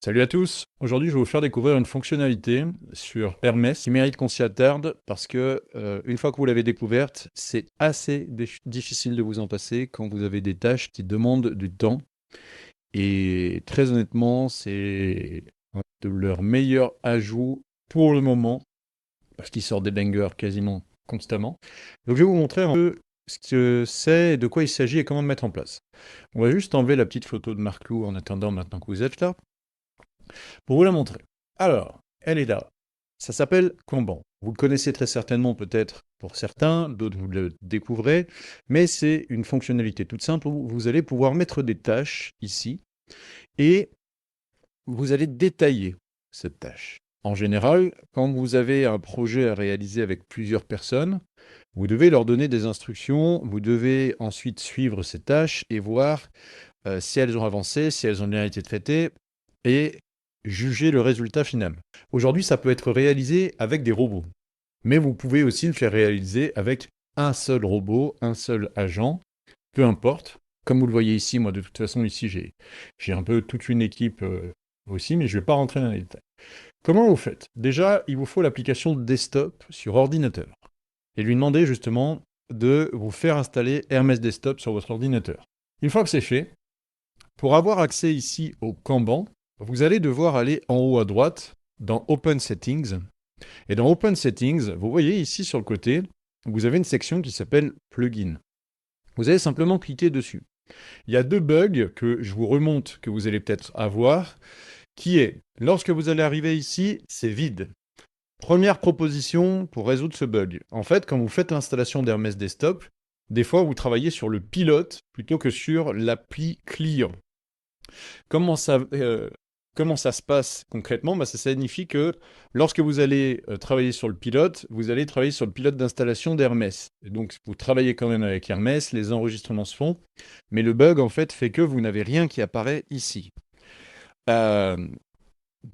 Salut à tous! Aujourd'hui, je vais vous faire découvrir une fonctionnalité sur Hermès qui mérite qu'on s'y attarde parce que, une fois que vous l'avez découverte, c'est assez difficile de vous en passer quand vous avez des tâches qui demandent du temps. Et très honnêtement, c'est un de leurs meilleurs ajouts pour le moment parce qu'ils sortent des bangers quasiment constamment. Donc, je vais vous montrer un peu ce que c'est, de quoi il s'agit et comment le mettre en place. On va juste enlever la petite photo de Marc Lou en attendant maintenant que vous êtes là. Pour vous la montrer. Alors, elle est là. Ça s'appelle Kanban. Vous le connaissez très certainement peut-être pour certains, d'autres vous le découvrez, mais c'est une fonctionnalité toute simple où vous allez pouvoir mettre des tâches ici et vous allez détailler cette tâche. En général, quand vous avez un projet à réaliser avec plusieurs personnes, vous devez leur donner des instructions, vous devez ensuite suivre ces tâches et voir si elles ont avancé, si elles ont bien été traitées, et juger le résultat final. Aujourd'hui, ça peut être réalisé avec des robots, mais vous pouvez aussi le faire réaliser avec un seul robot, un seul agent, peu importe. Comme vous le voyez ici, moi de toute façon ici j'ai un peu toute une équipe aussi, mais je ne vais pas rentrer dans les détails. Comment vous faites? Déjà, il vous faut l'application desktop sur ordinateur et lui demander justement de vous faire installer Hermès Desktop sur votre ordinateur. Une fois que c'est fait, pour avoir accès ici au Kanban, vous allez devoir aller en haut à droite dans Open Settings. Et dans Open Settings, vous voyez ici sur le côté, vous avez une section qui s'appelle Plugin. Vous allez simplement cliquer dessus. Il y a deux bugs que je vous remonte, que vous allez peut-être avoir, qui est, lorsque vous allez arriver ici, c'est vide. Première proposition pour résoudre ce bug. En fait, quand vous faites l'installation d'Hermès Desktop, des fois vous travaillez sur le pilote plutôt que sur l'appli client. Comment ça, comment ça se passe concrètement? Ça signifie que lorsque vous allez travailler sur le pilote, vous allez travailler sur le pilote d'installation d'Hermès. Et donc, vous travaillez quand même avec Hermès, les enregistrements se font, mais le bug, en fait que vous n'avez rien qui apparaît ici. Euh,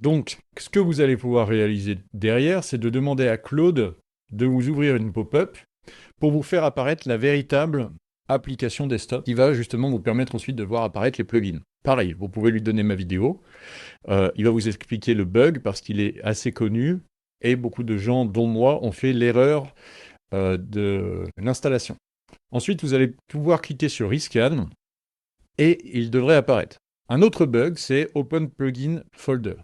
donc, ce que vous allez pouvoir réaliser derrière, c'est de demander à Claude de vous ouvrir une pop-up pour vous faire apparaître la véritable application desktop qui va justement vous permettre ensuite de voir apparaître les plugins. Pareil, vous pouvez lui donner ma vidéo. Il va vous expliquer le bug parce qu'il est assez connu et beaucoup de gens, dont moi, ont fait l'erreur de l'installation. Ensuite, vous allez pouvoir cliquer sur Rescan et il devrait apparaître. Un autre bug, c'est Open Plugin Folder.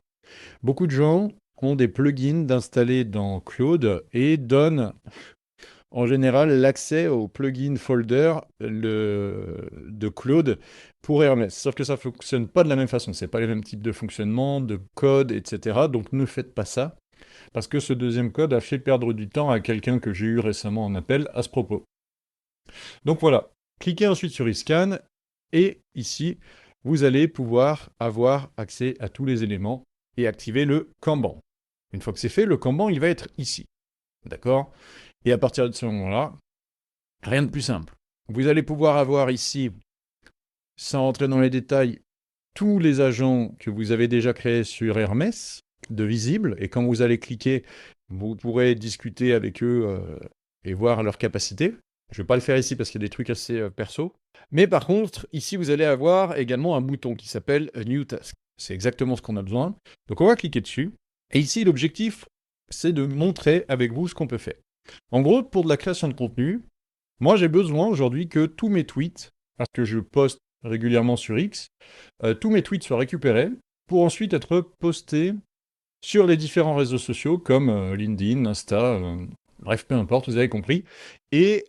Beaucoup de gens ont des plugins d'installer dans Claude et donnent en général l'accès au plugin folder de Claude pour Hermès. Sauf que ça ne fonctionne pas de la même façon. Ce n'est pas les mêmes types de fonctionnement, de code, etc. Donc ne faites pas ça, parce que ce deuxième code a fait perdre du temps à quelqu'un que j'ai eu récemment en appel à ce propos. Donc voilà, cliquez ensuite sur Iscan, et ici, vous allez pouvoir avoir accès à tous les éléments et activer le Kanban. Une fois que c'est fait, le Kanban, il va être ici. D'accord? Et à partir de ce moment-là, rien de plus simple. Vous allez pouvoir avoir ici, sans rentrer dans les détails, tous les agents que vous avez déjà créés sur Hermès, de visibles, et quand vous allez cliquer, vous pourrez discuter avec eux et voir leur capacité. Je ne vais pas le faire ici parce qu'il y a des trucs assez perso. Mais par contre, ici, vous allez avoir également un bouton qui s'appelle New Task. C'est exactement ce qu'on a besoin. Donc on va cliquer dessus. Et ici, l'objectif, c'est de montrer avec vous ce qu'on peut faire. En gros, pour de la création de contenu, moi j'ai besoin aujourd'hui que tous mes tweets, parce que je poste régulièrement sur X, tous mes tweets soient récupérés pour ensuite être postés sur les différents réseaux sociaux comme LinkedIn, Insta, bref, peu importe, vous avez compris, et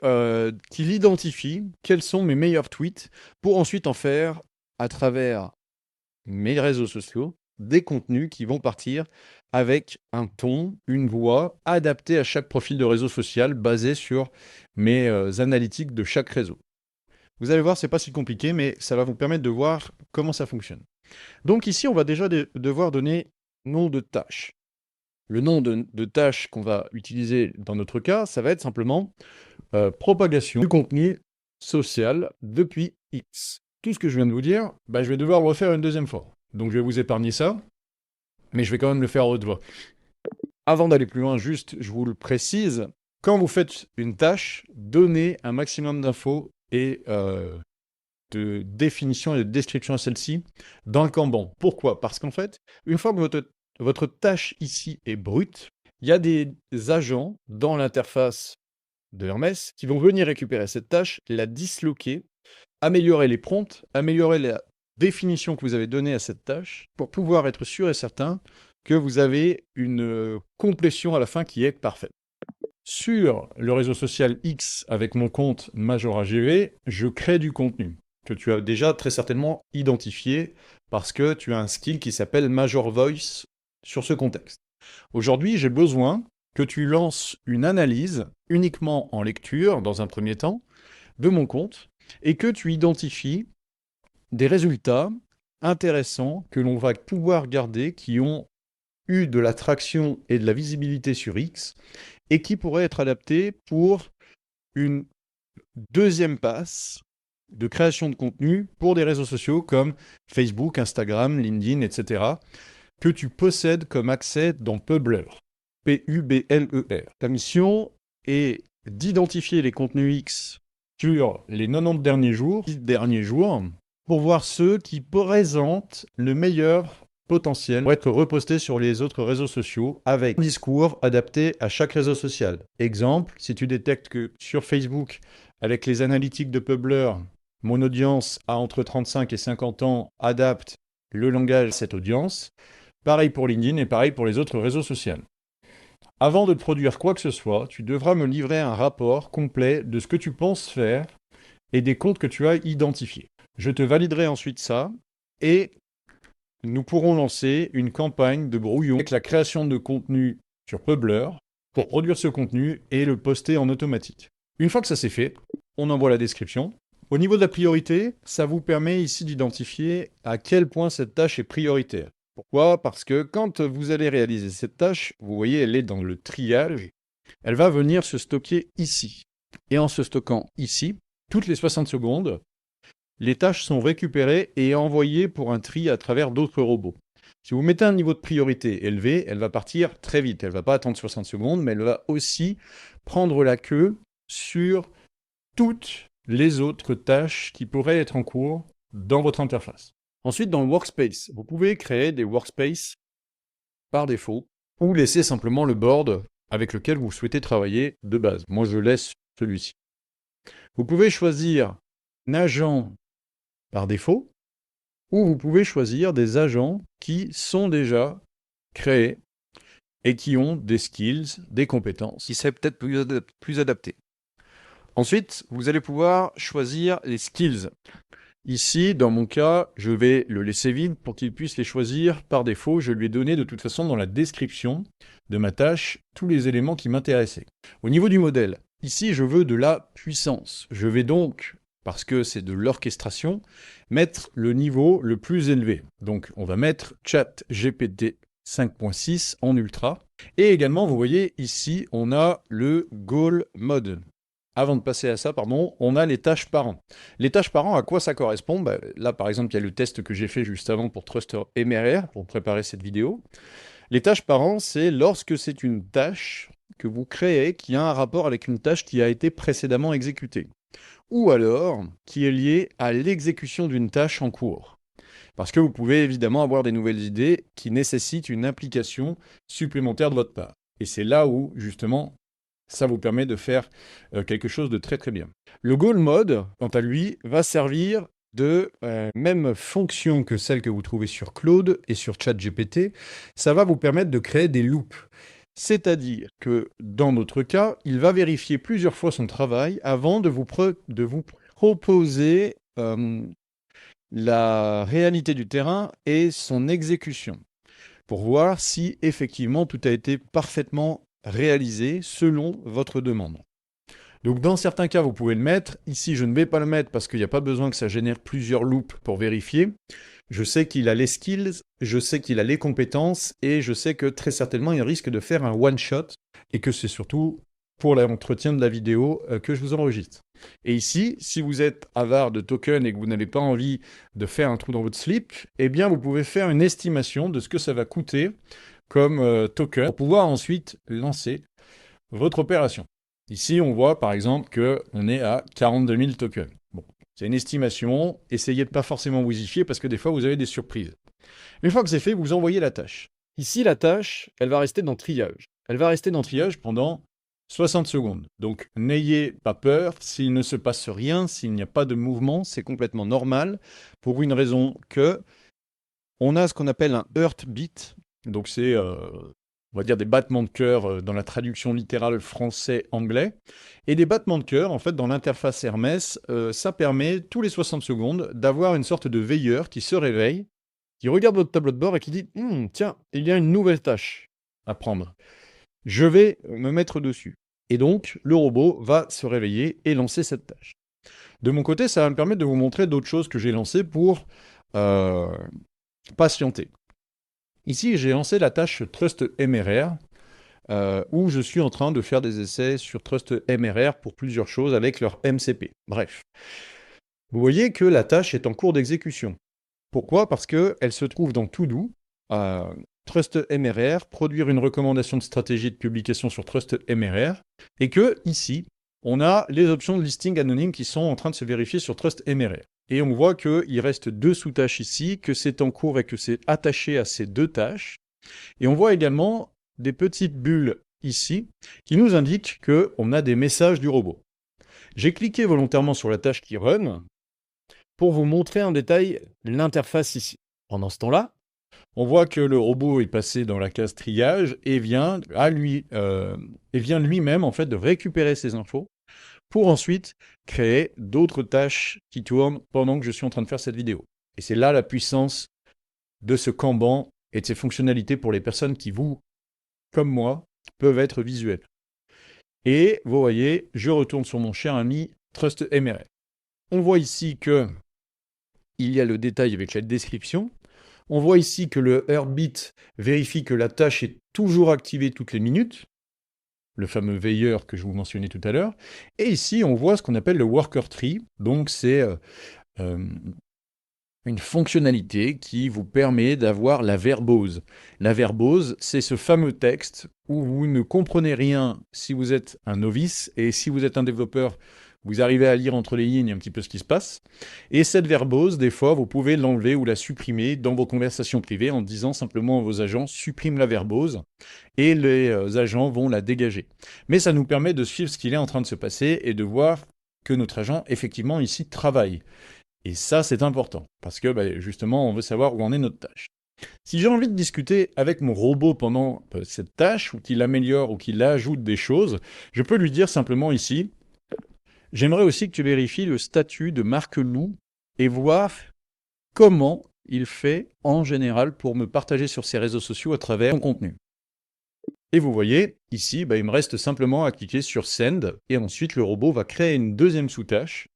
qu'il identifie quels sont mes meilleurs tweets pour ensuite en faire, à travers mes réseaux sociaux, des contenus qui vont partir avec un ton, une voix adaptée à chaque profil de réseau social basé sur mes analytiques de chaque réseau. Vous allez voir, c'est pas si compliqué, mais ça va vous permettre de voir comment ça fonctionne. Donc ici, on va déjà devoir donner nom de tâche. Le nom de tâche qu'on va utiliser dans notre cas, ça va être simplement propagation du contenu social depuis X. Tout ce que je viens de vous dire, je vais devoir le refaire une deuxième fois. Donc je vais vous épargner ça, mais je vais quand même le faire à haute voix. Avant d'aller plus loin, juste, je vous le précise, quand vous faites une tâche, donnez un maximum d'infos et de définition et de description à celle-ci dans le Kanban. Pourquoi? Parce qu'en fait, une fois que votre tâche ici est brute, il y a des agents dans l'interface de Hermès qui vont venir récupérer cette tâche, la disloquer, améliorer les prompts, améliorer la définition que vous avez donnée à cette tâche pour pouvoir être sûr et certain que vous avez une complétion à la fin qui est parfaite. Sur le réseau social X avec mon compte MajorAGV, je crée du contenu que tu as déjà très certainement identifié parce que tu as un skill qui s'appelle Major Voice sur ce contexte. Aujourd'hui, j'ai besoin que tu lances une analyse uniquement en lecture, dans un premier temps, de mon compte, et que tu identifies des résultats intéressants que l'on va pouvoir garder, qui ont eu de la traction et de la visibilité sur X, et qui pourraient être adaptés pour une deuxième passe de création de contenu pour des réseaux sociaux comme Facebook, Instagram, LinkedIn, etc., que tu possèdes comme accès dans Publer. P-U-B-L-E-R. Ta mission est d'identifier les contenus X sur les 90 derniers jours, pour voir ceux qui présentent le meilleur potentiel pour être repostés sur les autres réseaux sociaux avec un discours adapté à chaque réseau social. Exemple, si tu détectes que sur Facebook, avec les analytiques de Publer, mon audience a entre 35 et 50 ans, adapte le langage à cette audience, pareil pour LinkedIn et pareil pour les autres réseaux sociaux. Avant de produire quoi que ce soit, tu devras me livrer un rapport complet de ce que tu penses faire et des comptes que tu as identifiés. Je te validerai ensuite ça et nous pourrons lancer une campagne de brouillon avec la création de contenu sur Publer pour produire ce contenu et le poster en automatique. Une fois que ça c'est fait, on envoie la description. Au niveau de la priorité, ça vous permet ici d'identifier à quel point cette tâche est prioritaire. Pourquoi? Parce que quand vous allez réaliser cette tâche, vous voyez, elle est dans le triage, elle va venir se stocker ici. Et en se stockant ici, toutes les 60 secondes, les tâches sont récupérées et envoyées pour un tri à travers d'autres robots. Si vous mettez un niveau de priorité élevé, elle va partir très vite. Elle ne va pas attendre 60 secondes, mais elle va aussi prendre la queue sur toutes les autres tâches qui pourraient être en cours dans votre interface. Ensuite, dans le Workspace, vous pouvez créer des Workspaces par défaut ou laisser simplement le board avec lequel vous souhaitez travailler de base. Moi, je laisse celui-ci. Vous pouvez choisir un agent par défaut ou vous pouvez choisir des agents qui sont déjà créés et qui ont des skills, des compétences qui seraient peut-être plus adaptées. Ensuite, vous allez pouvoir choisir les skills. Ici, dans mon cas, je vais le laisser vide pour qu'il puisse les choisir par défaut. Je lui ai donné de toute façon dans la description de ma tâche tous les éléments qui m'intéressaient. Au niveau du modèle, ici, je veux de la puissance. Je vais donc, parce que c'est de l'orchestration, mettre le niveau le plus élevé. Donc, on va mettre ChatGPT 5.6 en ultra. Et également, vous voyez, ici, on a le Goal Mode. Avant de passer à ça, on a les tâches par an. Les tâches par an, à quoi ça correspond? Là, par exemple, il y a le test que j'ai fait juste avant pour Truster MRR, pour préparer cette vidéo. Les tâches par an, c'est lorsque c'est une tâche que vous créez qui a un rapport avec une tâche qui a été précédemment exécutée. Ou alors, qui est liée à l'exécution d'une tâche en cours. Parce que vous pouvez évidemment avoir des nouvelles idées qui nécessitent une implication supplémentaire de votre part. Et c'est là où, justement, ça vous permet de faire quelque chose de très très bien. Le Goal Mode, quant à lui, va servir de même fonction que celle que vous trouvez sur Claude et sur ChatGPT. Ça va vous permettre de créer des loops. C'est-à-dire que, dans notre cas, il va vérifier plusieurs fois son travail avant de vous proposer la réalité du terrain et son exécution, pour voir si effectivement tout a été parfaitement réalisé selon votre demande. Donc dans certains cas, vous pouvez le mettre. Ici, je ne vais pas le mettre parce qu'il n'y a pas besoin que ça génère plusieurs loops pour vérifier. Je sais qu'il a les skills, je sais qu'il a les compétences et je sais que très certainement, il risque de faire un one-shot et que c'est surtout pour l'entretien de la vidéo que je vous enregistre. Et ici, si vous êtes avare de tokens et que vous n'avez pas envie de faire un trou dans votre slip, eh bien, vous pouvez faire une estimation de ce que ça va coûter comme token pour pouvoir ensuite lancer votre opération. Ici, on voit par exemple qu'on est à 42 000 tokens. Bon, C'est une estimation. Essayez de pas forcément vous y fier parce que des fois, vous avez des surprises. Une fois que c'est fait, vous envoyez la tâche. Ici, la tâche, elle va rester dans triage. Elle va rester dans triage pendant 60 secondes. Donc, n'ayez pas peur. S'il ne se passe rien, s'il n'y a pas de mouvement, c'est complètement normal pour une raison que on a ce qu'on appelle un heartbeat. Donc, c'est, on va dire, des battements de cœur dans la traduction littérale français-anglais. Et des battements de cœur, en fait, dans l'interface Hermès, ça permet tous les 60 secondes d'avoir une sorte de veilleur qui se réveille, qui regarde votre tableau de bord et qui dit tiens, il y a une nouvelle tâche à prendre. Je vais me mettre dessus. Et donc, le robot va se réveiller et lancer cette tâche. De mon côté, ça va me permettre de vous montrer d'autres choses que j'ai lancées pour patienter. Ici, j'ai lancé la tâche Trust MRR, où je suis en train de faire des essais sur Trust MRR pour plusieurs choses avec leur MCP. Bref. Vous voyez que la tâche est en cours d'exécution. Pourquoi? Parce qu'elle se trouve dans To-Do, Trust MRR, produire une recommandation de stratégie de publication sur Trust MRR, et que ici, on a les options de listing anonyme qui sont en train de se vérifier sur Trust MRR. Et on voit qu'il reste 2 sous-tâches ici, que c'est en cours et que c'est attaché à ces 2 tâches. Et on voit également des petites bulles ici qui nous indiquent qu'on a des messages du robot. J'ai cliqué volontairement sur la tâche qui run pour vous montrer en détail l'interface ici. Pendant ce temps-là, on voit que le robot est passé dans la case triage et vient lui-même en fait de récupérer ces infos pour ensuite créer d'autres tâches qui tournent pendant que je suis en train de faire cette vidéo. Et c'est là la puissance de ce Kanban et de ses fonctionnalités pour les personnes qui, vous, comme moi, peuvent être visuelles. Et vous voyez, je retourne sur mon cher ami Trust MRR. On voit ici que il y a le détail avec la description. On voit ici que le heartbeat vérifie que la tâche est toujours activée toutes les minutes, le fameux veilleur que je vous mentionnais tout à l'heure. Et ici, on voit ce qu'on appelle le worker tree. Donc, c'est une fonctionnalité qui vous permet d'avoir la verbose. La verbose, c'est ce fameux texte où vous ne comprenez rien si vous êtes un novice, et si vous êtes un développeur, vous arrivez à lire entre les lignes un petit peu ce qui se passe. Et cette verbose, des fois, vous pouvez l'enlever ou la supprimer dans vos conversations privées en disant simplement à vos agents « supprime la verbose » et les agents vont la dégager. Mais ça nous permet de suivre ce qu'il est en train de se passer et de voir que notre agent, effectivement, ici, travaille. Et ça, c'est important, parce que justement, on veut savoir où en est notre tâche. Si j'ai envie de discuter avec mon robot pendant cette tâche, ou qu'il améliore, ou qu'il ajoute des choses, je peux lui dire simplement ici, j'aimerais aussi que tu vérifies le statut de Marc Lou, et voir comment il fait en général pour me partager sur ses réseaux sociaux à travers mon contenu. Et vous voyez, ici, il me reste simplement à cliquer sur Send, et ensuite le robot va créer une deuxième sous-tâche,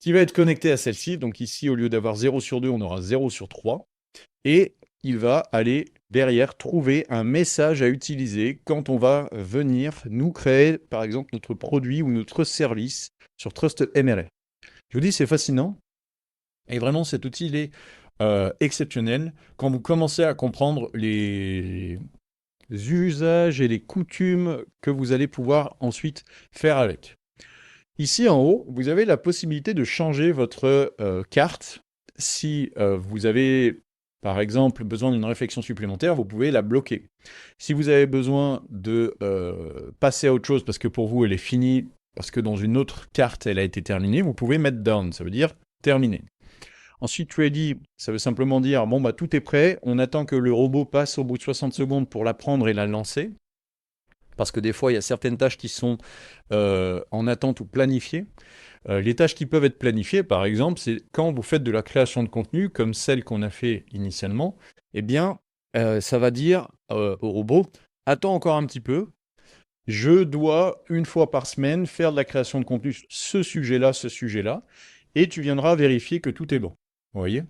qui va être connecté à celle-ci. Donc ici, au lieu d'avoir 0 sur 2, on aura 0 sur 3. Et il va aller derrière trouver un message à utiliser quand on va venir nous créer, par exemple, notre produit ou notre service sur Trust MRR. Je vous dis, c'est fascinant. Et vraiment, cet outil, il est exceptionnel quand vous commencez à comprendre les usages et les coutumes que vous allez pouvoir ensuite faire avec. Ici en haut, vous avez la possibilité de changer votre carte. Si vous avez, par exemple, besoin d'une réflexion supplémentaire, vous pouvez la bloquer. Si vous avez besoin de passer à autre chose, parce que pour vous, elle est finie, parce que dans une autre carte, elle a été terminée, vous pouvez mettre down, ça veut dire terminé. Ensuite, ready, ça veut simplement dire, bon, tout est prêt, on attend que le robot passe au bout de 60 secondes pour la prendre et la lancer. Parce que des fois, il y a certaines tâches qui sont en attente ou planifiées. Les tâches qui peuvent être planifiées, par exemple, c'est quand vous faites de la création de contenu, comme celle qu'on a fait initialement, eh bien, ça va dire au robot, attends encore un petit peu, je dois, une fois par semaine, faire de la création de contenu sur ce sujet-là, et tu viendras vérifier que tout est bon. Vous voyez?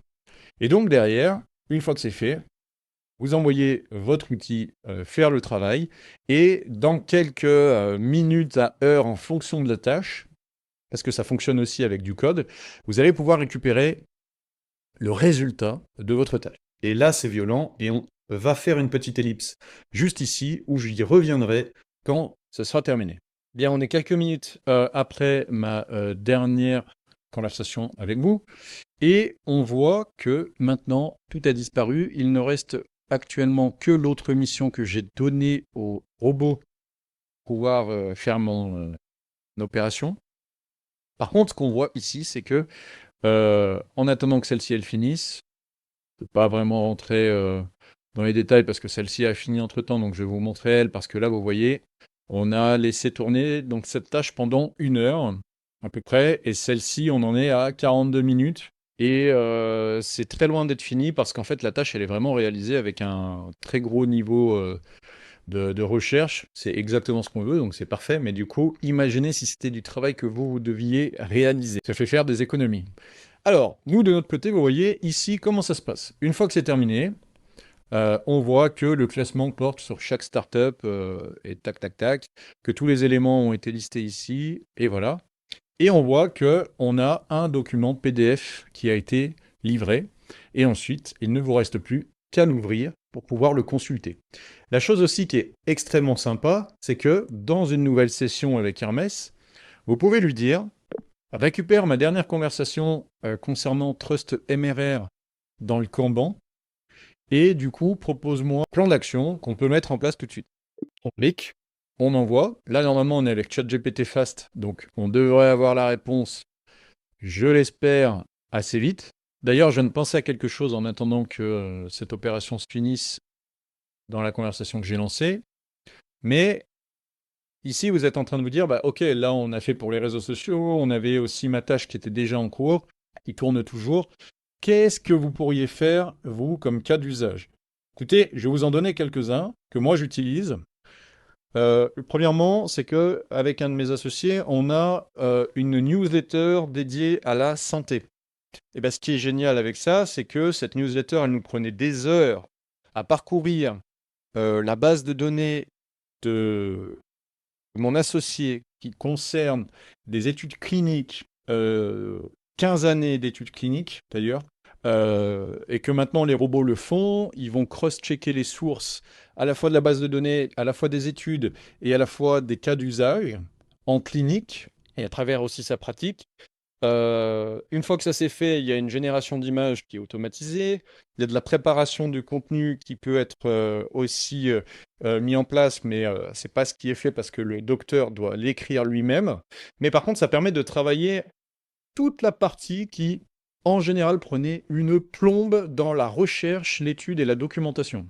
Et donc derrière, une fois que c'est fait, vous envoyez votre outil faire le travail, et dans quelques minutes à heures en fonction de la tâche, parce que ça fonctionne aussi avec du code, vous allez pouvoir récupérer le résultat de votre tâche. Et là, c'est violent, et on va faire une petite ellipse juste ici, où j'y reviendrai quand ce sera terminé. Bien, on est quelques minutes après ma dernière conversation avec vous. Et on voit que maintenant, tout a disparu. Il ne reste actuellement que l'autre mission que j'ai donnée au robot pour pouvoir faire mon opération. Par contre, ce qu'on voit ici, c'est que en attendant que celle-ci elle finisse, je ne peux pas vraiment rentrer dans les détails parce que celle-ci a fini entre-temps, donc je vais vous montrer elle, parce que là, vous voyez, on a laissé tourner donc cette tâche pendant 1 heure à peu près, et celle-ci, on en est à 42 minutes. Et c'est très loin d'être fini parce qu'en fait, la tâche, elle est vraiment réalisée avec un très gros niveau de recherche. C'est exactement ce qu'on veut, donc c'est parfait. Mais du coup, imaginez si c'était du travail que vous deviez réaliser. Ça fait faire des économies. Alors, nous, de notre côté, vous voyez ici comment ça se passe. Une fois que c'est terminé, on voit que le classement porte sur chaque startup et tac, tac, tac, que tous les éléments ont été listés ici, et voilà. Et on voit qu'on a un document PDF qui a été livré. Et ensuite, il ne vous reste plus qu'à l'ouvrir pour pouvoir le consulter. La chose aussi qui est extrêmement sympa, c'est que dans une nouvelle session avec Hermès, vous pouvez lui dire récupère ma dernière conversation concernant Trust MRR dans le Kanban et du coup propose-moi un plan d'action qu'on peut mettre en place tout de suite. On clique, on envoie. Là, normalement, on est avec ChatGPT Fast, donc on devrait avoir la réponse, je l'espère, assez vite. D'ailleurs, je viens de penser à quelque chose en attendant que cette opération se finisse dans la conversation que j'ai lancée. Mais ici, vous êtes en train de vous dire, bah, ok, là, on a fait pour les réseaux sociaux, on avait aussi ma tâche qui était déjà en cours, qui tourne toujours. Qu'est-ce que vous pourriez faire, vous, comme cas d'usage? Écoutez, je vais vous en donner quelques-uns que moi j'utilise. Premièrement, c'est que avec un de mes associés, on a une newsletter dédiée à la santé. Et bien, ce qui est génial avec ça, c'est que cette newsletter, elle nous prenait des heures à parcourir la base de données de mon associé qui concerne des études cliniques, 15 années d'études cliniques d'ailleurs, et que maintenant les robots le font, ils vont cross-checker les sources à la fois de la base de données, à la fois des études et à la fois des cas d'usage en clinique et à travers aussi sa pratique. Une fois que ça c'est fait, il y a une génération d'images qui est automatisée. Il y a de la préparation du contenu qui peut être aussi mis en place, mais c'est pas ce qui est fait parce que le docteur doit l'écrire lui-même. Mais par contre, ça permet de travailler toute la partie qui, en général, prenait une plombe dans la recherche, l'étude et la documentation.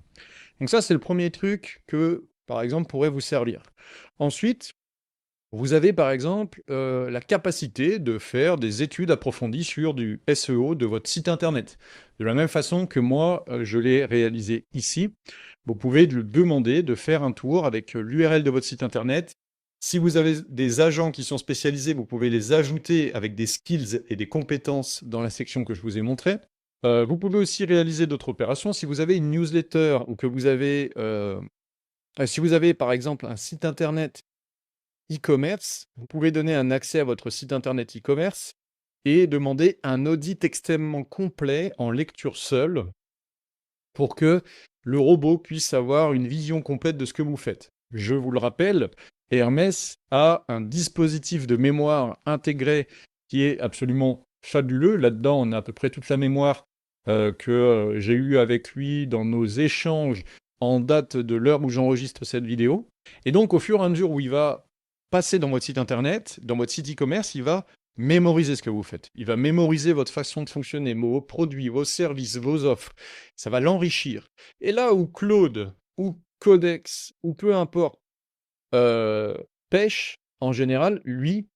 Donc ça, c'est le premier truc que, par exemple, pourrait vous servir. Ensuite, vous avez par exemple la capacité de faire des études approfondies sur du SEO de votre site internet. De la même façon que moi, je l'ai réalisé ici, vous pouvez lui demander de faire un tour avec l'URL de votre site internet. Si vous avez des agents qui sont spécialisés, vous pouvez les ajouter avec des skills et des compétences dans la section que je vous ai montrée. Vous pouvez aussi réaliser d'autres opérations. Si vous avez une newsletter ou que vous avez, si vous avez par exemple un site internet e-commerce, vous pouvez donner un accès à votre site internet e-commerce et demander un audit extrêmement complet en lecture seule pour que le robot puisse avoir une vision complète de ce que vous faites. Je vous le rappelle, Hermès a un dispositif de mémoire intégré qui est absolument fabuleux. Là-dedans, on a à peu près toute la mémoire que j'ai eue avec lui dans nos échanges en date de l'heure où j'enregistre cette vidéo. Et donc, au fur et à mesure où il va passer dans votre site internet, dans votre site e-commerce, il va mémoriser ce que vous faites. Il va mémoriser votre façon de fonctionner, vos produits, vos services, vos offres. Ça va l'enrichir. Et là où Claude ou Codex ou peu importe pêche, en général, lui,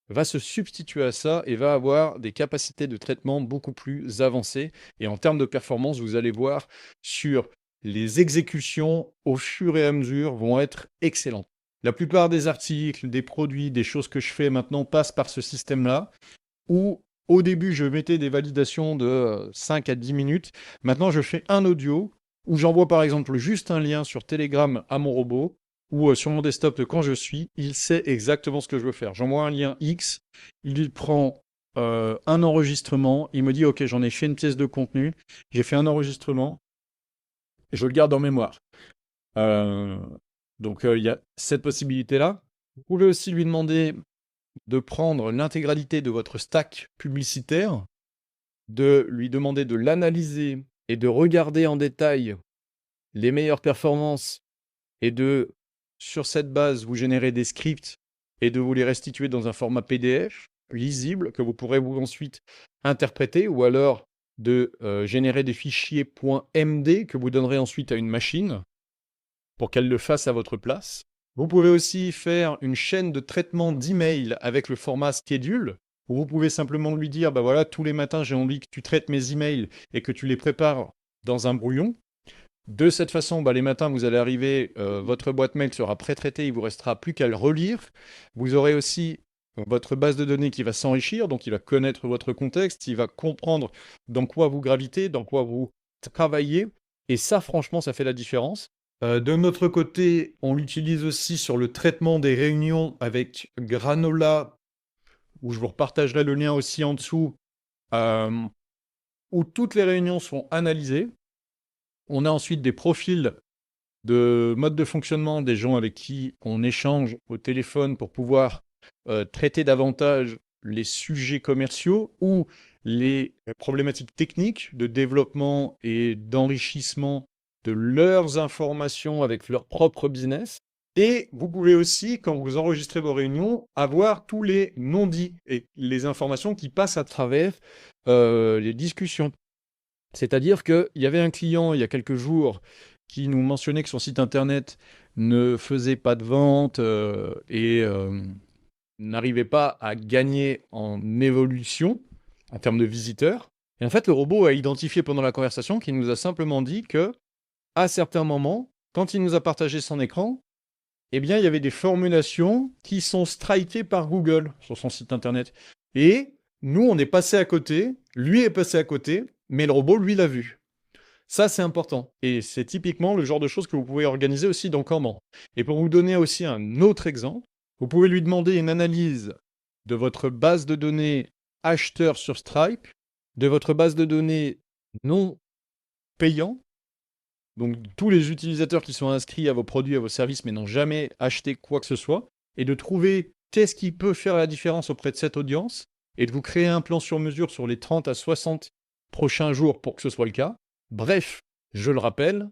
va se substituer à ça et va avoir des capacités de traitement beaucoup plus avancées. Et en termes de performance, vous allez voir sur les exécutions au fur et à mesure vont être excellentes. La plupart des articles, des produits, des choses que je fais maintenant passent par ce système-là, où au début, je mettais des validations de 5 à 10 minutes. Maintenant, je fais un audio où j'envoie par exemple juste un lien sur Telegram à mon robot ou sur mon desktop de quand je suis, il sait exactement ce que je veux faire. J'envoie un lien X, il prend un enregistrement, il me dit ok, j'en ai fait une pièce de contenu, j'ai fait un enregistrement, et je le garde en mémoire. Donc il y a cette possibilité-là. Vous pouvez aussi lui demander de prendre l'intégralité de votre stack publicitaire, de lui demander de l'analyser et de regarder en détail les meilleures performances et de, sur cette base, vous générer des scripts et de vous les restituer dans un format PDF lisible que vous pourrez vous ensuite interpréter, ou alors de générer des fichiers .md que vous donnerez ensuite à une machine pour qu'elle le fasse à votre place. Vous pouvez aussi faire une chaîne de traitement d'email avec le format schedule, où vous pouvez simplement lui dire, bah voilà, tous les matins, j'ai envie que tu traites mes emails et que tu les prépares dans un brouillon. De cette façon, bah, les matins, vous allez arriver, votre boîte mail sera pré-traitée, il vous restera plus qu'à le relire. Vous aurez aussi votre base de données qui va s'enrichir, donc il va connaître votre contexte, il va comprendre dans quoi vous gravitez, dans quoi vous travaillez. Et ça, franchement, ça fait la différence. De notre côté, on l'utilise aussi sur le traitement des réunions avec Granola, où je vous repartagerai le lien aussi en dessous, où toutes les réunions sont analysées. On a ensuite des profils de mode de fonctionnement des gens avec qui on échange au téléphone pour pouvoir traiter davantage les sujets commerciaux ou les problématiques techniques de développement et d'enrichissement de leurs informations avec leur propre business. Et vous pouvez aussi, quand vous enregistrez vos réunions, avoir tous les non-dits et les informations qui passent à travers les discussions. C'est-à-dire qu'il y avait un client il y a quelques jours qui nous mentionnait que son site internet ne faisait pas de vente et n'arrivait pas à gagner en évolution en termes de visiteurs. Et en fait, le robot a identifié pendant la conversation qu'il nous a simplement dit que, à certains moments, quand il nous a partagé son écran, eh bien, il y avait des formulations qui sont strikées par Google sur son site internet. Et nous, on est passé à côté, lui est passé à côté, mais le robot, lui, l'a vu. Ça, c'est important. Et c'est typiquement le genre de choses que vous pouvez organiser aussi dans Kanban. Et pour vous donner aussi un autre exemple, vous pouvez lui demander une analyse de votre base de données acheteur sur Stripe, de votre base de données non payant, donc tous les utilisateurs qui sont inscrits à vos produits, à vos services, mais n'ont jamais acheté quoi que ce soit, et de trouver qu'est-ce qui peut faire la différence auprès de cette audience, et de vous créer un plan sur mesure sur les 30 à 60 prochains jours pour que ce soit le cas. Bref, je le rappelle,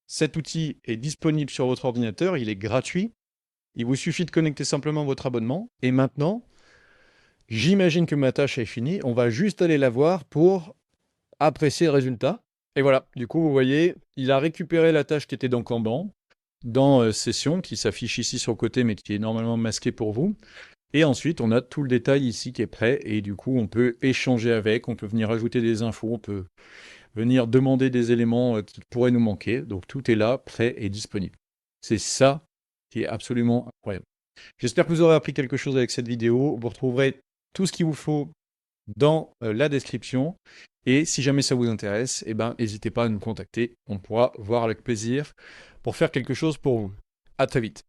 cet outil est disponible sur votre ordinateur, il est gratuit, il vous suffit de connecter simplement votre abonnement, et maintenant, j'imagine que ma tâche est finie, on va juste aller la voir pour apprécier le résultat. Et voilà, du coup, vous voyez, il a récupéré la tâche qui était dans Kanban, dans Session, qui s'affiche ici sur le côté, mais qui est normalement masqué pour vous. Et ensuite, on a tout le détail ici qui est prêt, et du coup, on peut échanger avec, on peut venir ajouter des infos, on peut venir demander des éléments qui pourraient nous manquer. Donc, tout est là, prêt et disponible. C'est ça qui est absolument incroyable. J'espère que vous aurez appris quelque chose avec cette vidéo. Vous retrouverez tout ce qu'il vous faut dans la description. Et si jamais ça vous intéresse, eh ben, n'hésitez pas à nous contacter. On pourra voir avec plaisir pour faire quelque chose pour vous. À très vite.